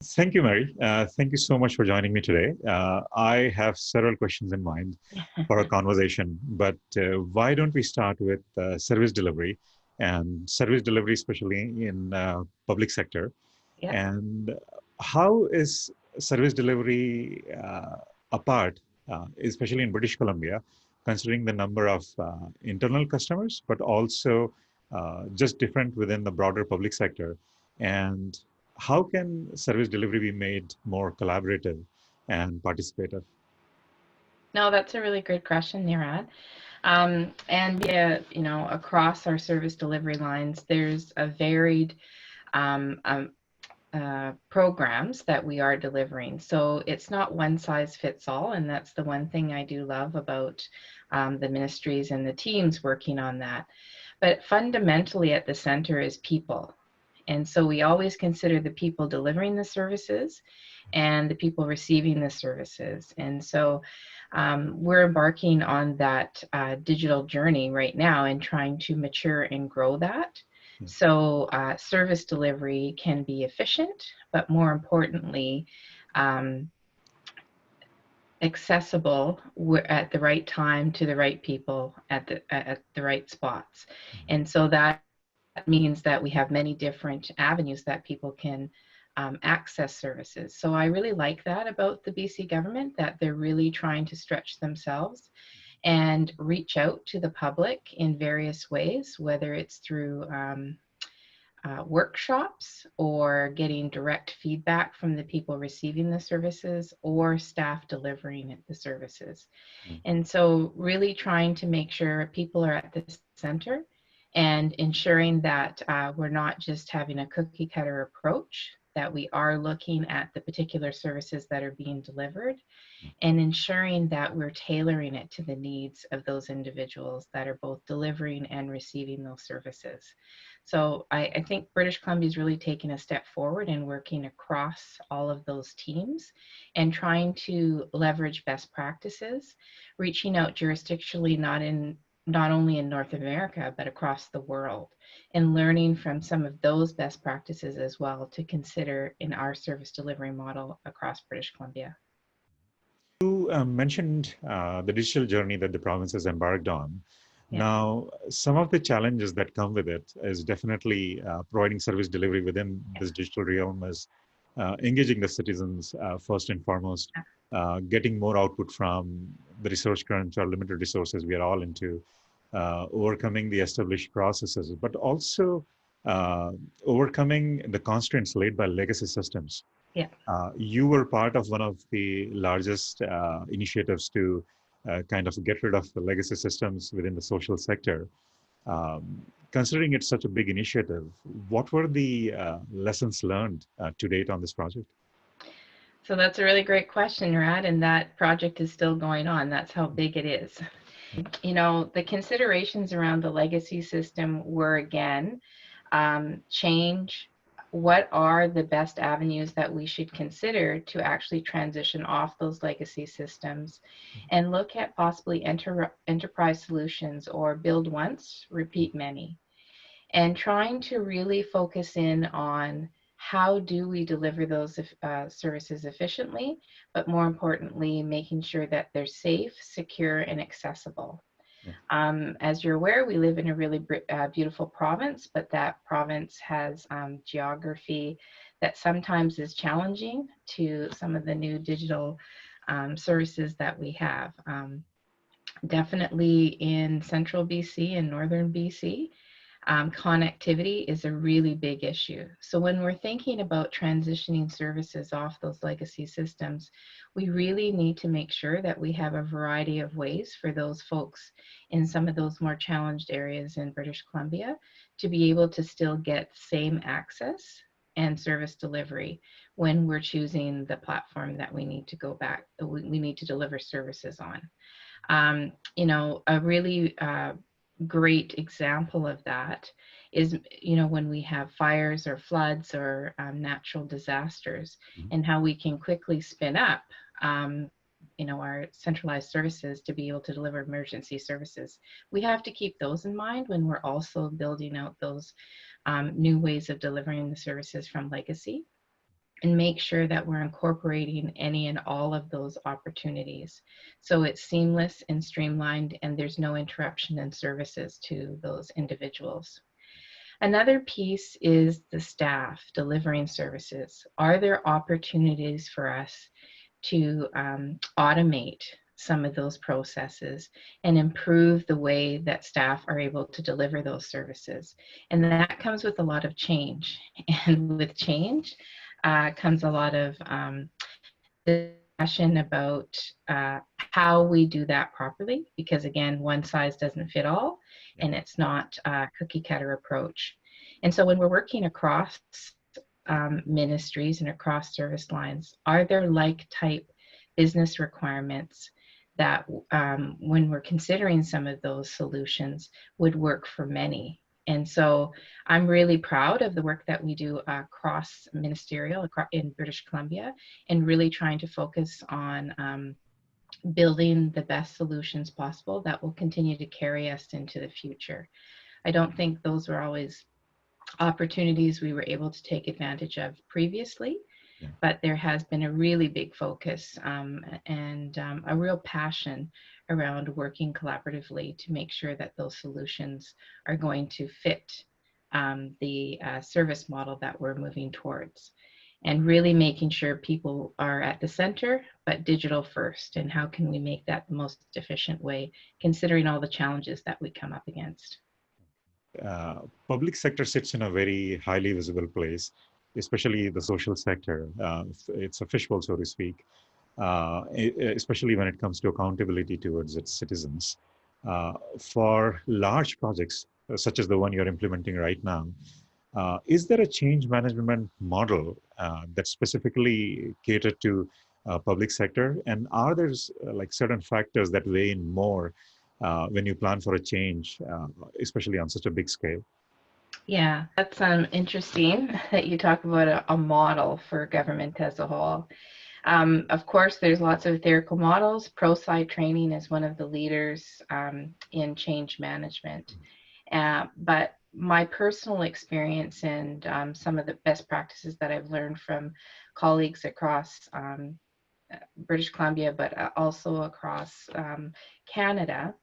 Thank you, Mary. Thank you so much for joining me today. I have several questions in mind for a conversation, but why don't we start with service delivery and service delivery, especially in public sector, Yeah. and how is service delivery apart, especially in British Columbia, considering the number of internal customers, but also just different within the broader public sector, and how can service delivery be made more collaborative and participative? No, that's a really good question, Nirad. And yeah, across our service delivery lines, there's a varied um, um, programs that we are delivering. So it's not one size fits all, and that's the one thing I do love about the ministries and the teams working on that. But fundamentally, at the center is people. And so we always consider the people delivering the services and the people receiving the services. And so we're embarking on that digital journey right now and trying to mature and grow that. So service delivery can be efficient, but more importantly, um, accessible at the right time to the right people at the right spots. And so that means that we have many different avenues that people can access services. So I really like that about the BC government, that they're really trying to stretch themselves and reach out to the public in various ways, whether it's through workshops or getting direct feedback from the people receiving the services or staff delivering the services. And so really trying to make sure people are at the center and ensuring that we're not just having a cookie cutter approach, that we are looking at the particular services that are being delivered and ensuring that we're tailoring it to the needs of those individuals that are both delivering and receiving those services. So I think British Columbia is really taking a step forward in working across all of those teams and trying to leverage best practices, reaching out jurisdictionally, not only in North America, but across the world, and learning from some of those best practices as well to consider in our service delivery model across British Columbia. You mentioned the digital journey that the province has embarked on. Yeah. Now, some of the challenges that come with it is definitely providing service delivery within this digital realm, is engaging the citizens first and foremost, getting more output from the resource crunch or limited resources we are all into, overcoming the established processes, but also uh, overcoming the constraints laid by legacy systems. Yeah. You were part of one of the largest initiatives to kind of get rid of the legacy systems within the social sector. Considering it's such a big initiative, what were the lessons learned to date on this project? So that's a really great question, Rad, and that project is still going on. That's how big it is. The considerations around the legacy system were, again, change. What are the best avenues that we should consider to actually transition off those legacy systems and look at possibly enterprise solutions, or build once, repeat many, and trying to really focus in on how do we deliver those services efficiently, but more importantly, making sure that they're safe, secure, and accessible. Yeah. As you're aware, we live in a really beautiful province, but that province has geography that sometimes is challenging to some of the new digital services that we have. Definitely in central BC and northern BC, connectivity is a really big issue. So when we're thinking about transitioning services off those legacy systems, we really need to make sure that we have a variety of ways for those folks in some of those more challenged areas in British Columbia to be able to still get same access and service delivery when we're choosing the platform that we need to go back, we need to deliver services on. A really great example of that is, when we have fires or floods or natural disasters, Mhm. and how we can quickly spin up, our centralized services to be able to deliver emergency services. We have to keep those in mind when we're also building out those new ways of delivering the services from legacy. and make sure that we're incorporating any and all of those opportunities. So it's seamless and streamlined, and there's no interruption in services to those individuals. Another piece is the staff delivering services. Are there opportunities for us to automate some of those processes and improve the way that staff are able to deliver those services? And that comes with a lot of change. And with change comes a lot of discussion about how we do that properly, because again, one size doesn't fit all, Yeah. and it's not a cookie cutter approach. And so when we're working across ministries and across service lines, are there like type business requirements that when we're considering some of those solutions would work for many? And so I'm really proud of the work that we do cross ministerial in British Columbia, and really trying to focus on building the best solutions possible that will continue to carry us into the future. I don't think those were always opportunities we were able to take advantage of previously, Yeah. but there has been a really big focus and a real passion around working collaboratively to make sure that those solutions are going to fit the service model that we're moving towards. And really making sure people are at the center, but digital first. And how can we make that the most efficient way, considering all the challenges that we come up against? Public sector sits in a very highly visible place, especially the social sector. It's a fishbowl, so to speak, especially when it comes to accountability towards its citizens. For large projects, such as the one you're implementing right now, is there a change management model that specifically catered to public sector? And are there like certain factors that weigh in more when you plan for a change, especially on such a big scale? Yeah, that's interesting that you talk about a model for government as a whole. Of course, there's lots of theoretical models. ProSci training is one of the leaders in change management. But my personal experience and some of the best practices that I've learned from colleagues across British Columbia, but also across Canada,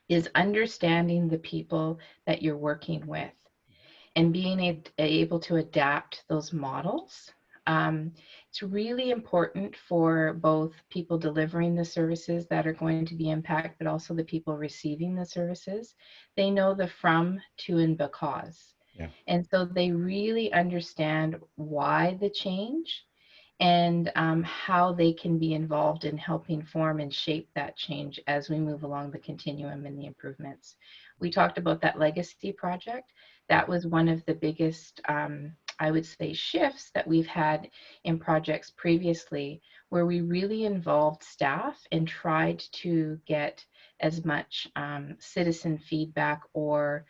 is understanding the people that you're working with and being able to adapt those models. It's really important for both people delivering the services that are going to be impacted, but also the people receiving the services. They know the from, to, and because. Yeah. And so they really understand why the change and how they can be involved in helping form and shape that change as we move along the continuum and the improvements. We talked about that legacy project. That was one of the biggest, I would say, shifts that we've had in projects previously, where we really involved staff and tried to get as much citizen feedback or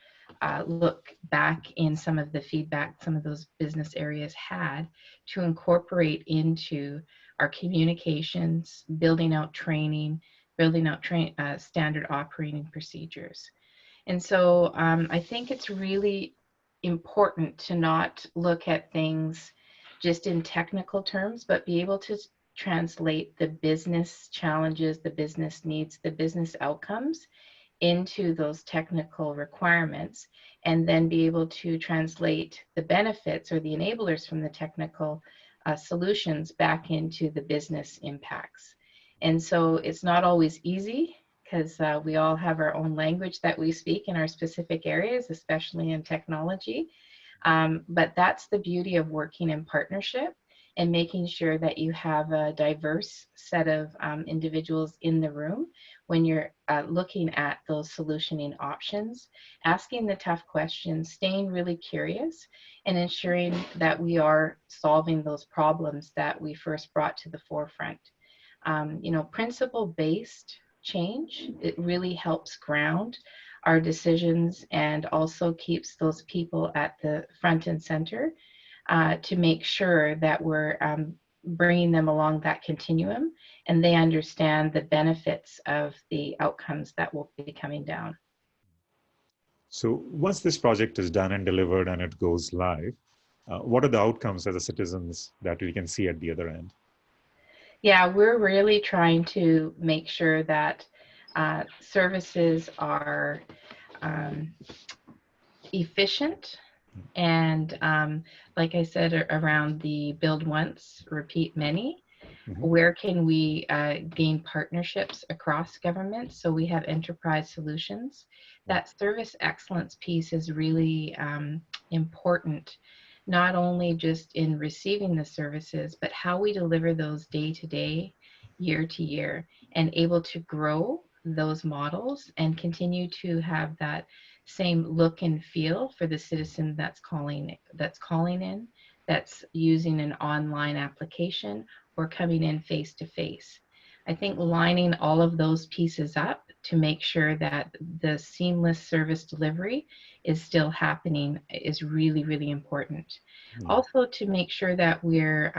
look back in some of the feedback some of those business areas had to incorporate into our communications, building out training, building out standard operating procedures. And so I think it's really important to not look at things just in technical terms, but be able to translate the business challenges, the business needs, the business outcomes into those technical requirements, and then be able to translate the benefits or the enablers from the technical solutions back into the business impacts. And so it's not always easy, because we all have our own language that we speak in our specific areas, especially in technology. But that's the beauty of working in partnership and making sure that you have a diverse set of individuals in the room when you're looking at those solutioning options, asking the tough questions, staying really curious, and ensuring that we are solving those problems that we first brought to the forefront. Principle-based change, it really helps ground our decisions and also keeps those people at the front and center to make sure that we're bringing them along that continuum and they understand the benefits of the outcomes that will be coming down. So once this project is done and delivered and it goes live, What are the outcomes as a citizens that we can see at the other end? Yeah, we're really trying to make sure that services are um, efficient and, like I said, around the build once, repeat many. Mm-hmm. Where can we gain partnerships across government so we have enterprise solutions? That service excellence piece is really important, not only just in receiving the services, but how we deliver those day to day, year to year, and able to grow those models and continue to have that same look and feel for the citizen that's calling in, that's using an online application or coming in face to face. I think lining all of those pieces up to make sure that the seamless service delivery is still happening is really, really important. Yeah. Also, to make sure that we're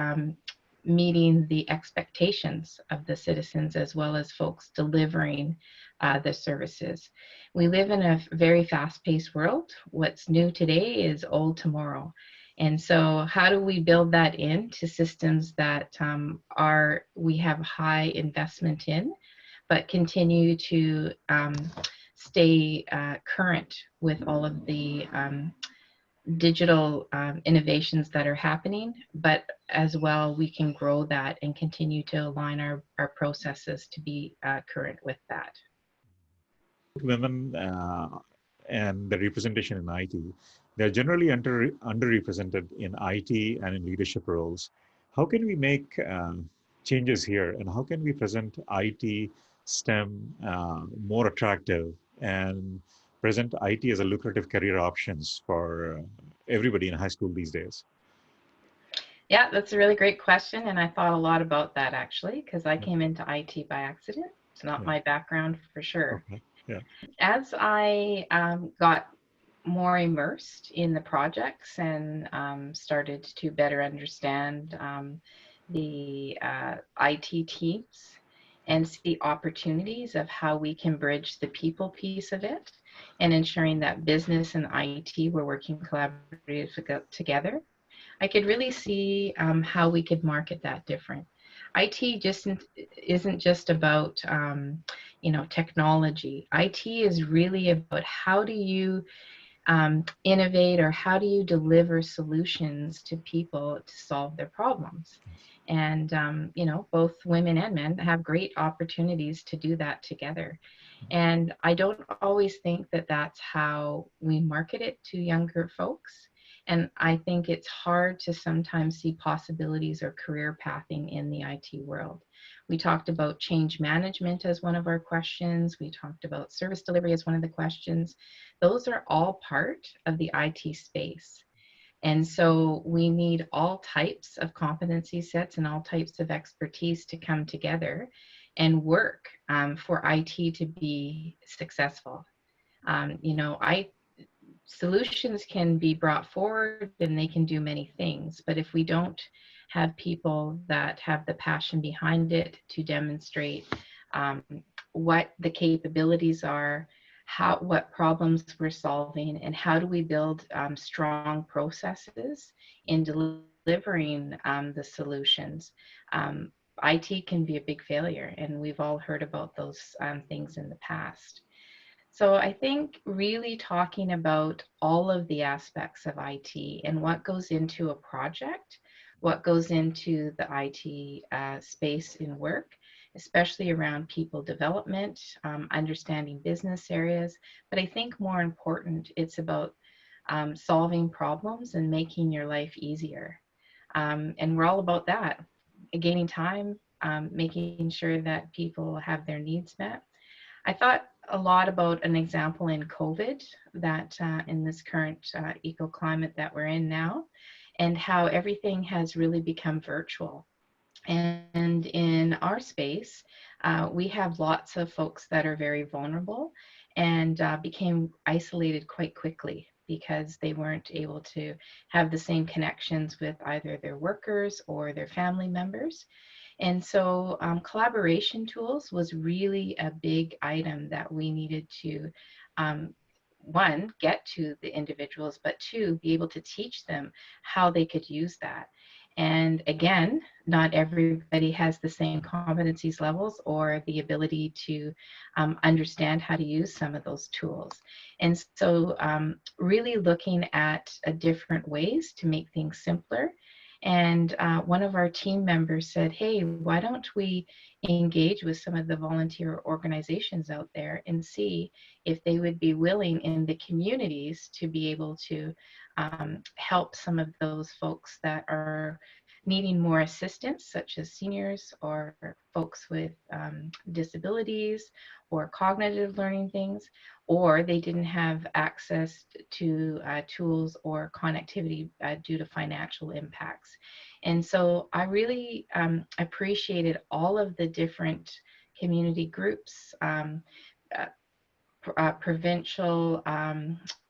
meeting the expectations of the citizens as well as folks delivering the services. We live in a very fast paced world. What's new today is old tomorrow. And so, how do we build that into systems that we have high investment in, but continue to stay current with all of the digital innovations that are happening, but as well, we can grow that and continue to align our processes to be current with that. Women and the representation in IT, they're generally underrepresented in IT and in leadership roles. How can we make changes here, and how can we present IT STEM more attractive and present IT as a lucrative career options for everybody in high school these days? Yeah, that's a really great question. And I thought a lot about that actually, because I Yeah. came into IT by accident. It's not Yeah. my background for sure. Okay. Yeah. As I got more immersed in the projects and started to better understand the IT teams and see opportunities of how we can bridge the people piece of it and ensuring that business and IT were working collaboratively together, I could really see how we could market that different. IT just isn't just about technology. IT is really about how do you innovate or how do you deliver solutions to people to solve their problems. And both women and men have great opportunities to do that together. And I don't always think that that's how we market it to younger folks. And I think it's hard to sometimes see possibilities or career pathing in the IT world. We talked about change management as one of our questions. We talked about service delivery as one of the questions. Those are all part of the IT space. And so we need all types of competency sets and all types of expertise to come together and work for IT to be successful. I solutions can be brought forward and they can do many things, but if we don't have people that have the passion behind it to demonstrate um, what the capabilities are, what problems we're solving, and how do we build strong processes in delivering the solutions, um, IT can be a big failure, and we've all heard about those things in the past. So I think really talking about all of the aspects of IT and what goes into a project, what goes into the IT space in work, especially around people development, understanding business areas. But I think more important, it's about solving problems and making your life easier. And we're all about that, gaining time, making sure that people have their needs met. I thought a lot about an example in COVID that in this current eco climate that we're in now, and how everything has really become virtual. And in our space, we have lots of folks that are very vulnerable and became isolated quite quickly because they weren't able to have the same connections with either their workers or their family members. And so collaboration tools was really a big item that we needed to um, one, get to the individuals, but two, be able to teach them how they could use that. And again, not everybody has the same competencies levels or the ability to understand how to use some of those tools. And so really looking at different ways to make things simpler. And one of our team members said, hey, why don't we engage with some of the volunteer organizations out there and see if they would be willing in the communities to be able to help some of those folks that are needing more assistance, such as seniors or folks with disabilities or cognitive learning things, or they didn't have access to tools or connectivity due to financial impacts. And so I really appreciated all of the different community groups, uh, provincial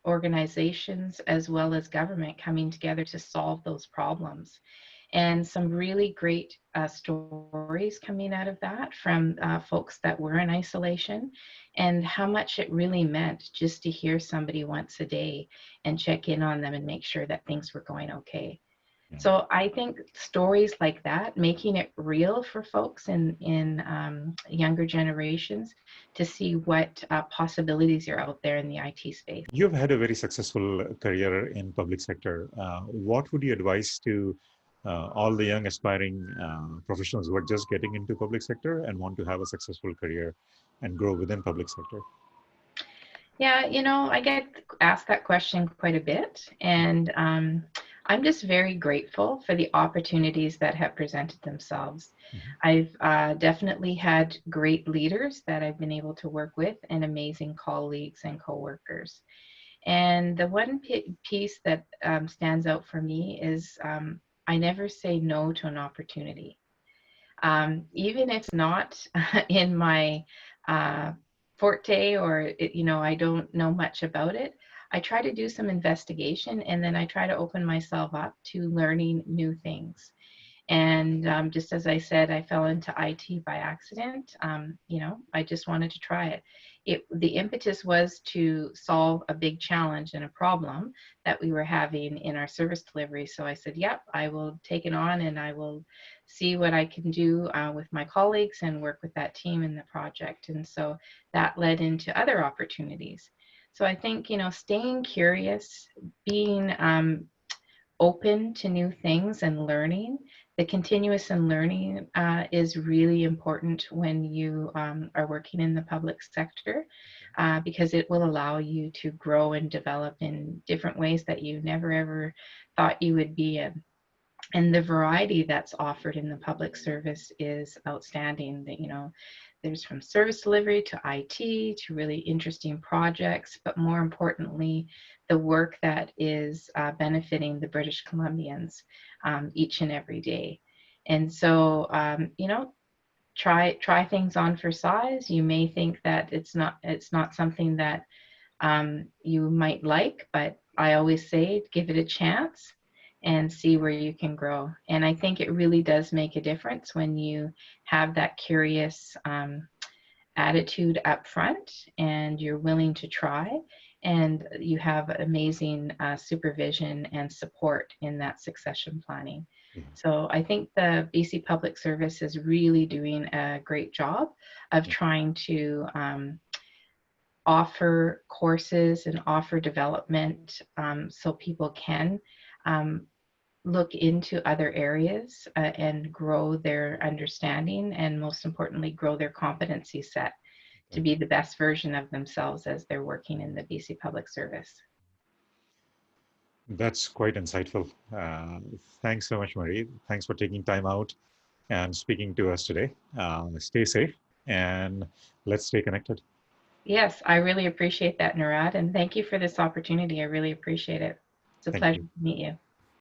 organizations, as well as government coming together to solve those problems. And some really great stories coming out of that from folks that were in isolation, and how much it really meant just to hear somebody once a day and check in on them and make sure that things were going okay. So I think stories like that, making it real for folks in younger generations to see what possibilities are out there in the IT space. You've had a very successful career in public sector. What would you advise to all the young aspiring professionals who are just getting into public sector and want to have a successful career and grow within public sector? Yeah, I get asked that question quite a bit, and I'm just very grateful for the opportunities that have presented themselves. I've definitely had great leaders that I've been able to work with, and amazing colleagues and coworkers. And the one piece that stands out for me is I never say no to an opportunity. Even if it's not in my uh, forte, or I don't know much about it, I try to do some investigation, and then I try to open myself up to learning new things. And just as I said, I fell into IT by accident. I just wanted to try it. The impetus was to solve a big challenge and a problem that we were having in our service delivery. So I said, yep, I will take it on, and I will see what I can do with my colleagues and work with that team in the project. And so that led into other opportunities. So I think, staying curious, being open to new things and learning. The continuous and learning is really important when you are working in the public sector, because it will allow you to grow and develop in different ways that you never ever thought you would be in. And the variety that's offered in the public service is outstanding. That there's from service delivery to IT to really interesting projects, but more importantly, the work that is benefiting the British Columbians each and every day. And so, try things on for size. You may think that it's not something that you might like, but I always say give it a chance and see where you can grow. And I think it really does make a difference when you have that curious attitude up front, and you're willing to try, and you have amazing supervision and support in that succession planning. So I think the BC Public Service is really doing a great job of trying to offer courses and offer development so people can look into other areas and grow their understanding, and most importantly, grow their competency set to be the best version of themselves as they're working in the BC Public Service. That's quite insightful. Thanks so much, Marie. Thanks for taking time out and speaking to us today. Stay safe, and let's stay connected. Yes, I really appreciate that, Narad, and thank you for this opportunity. I really appreciate it. It's a Thank pleasure you. to meet you.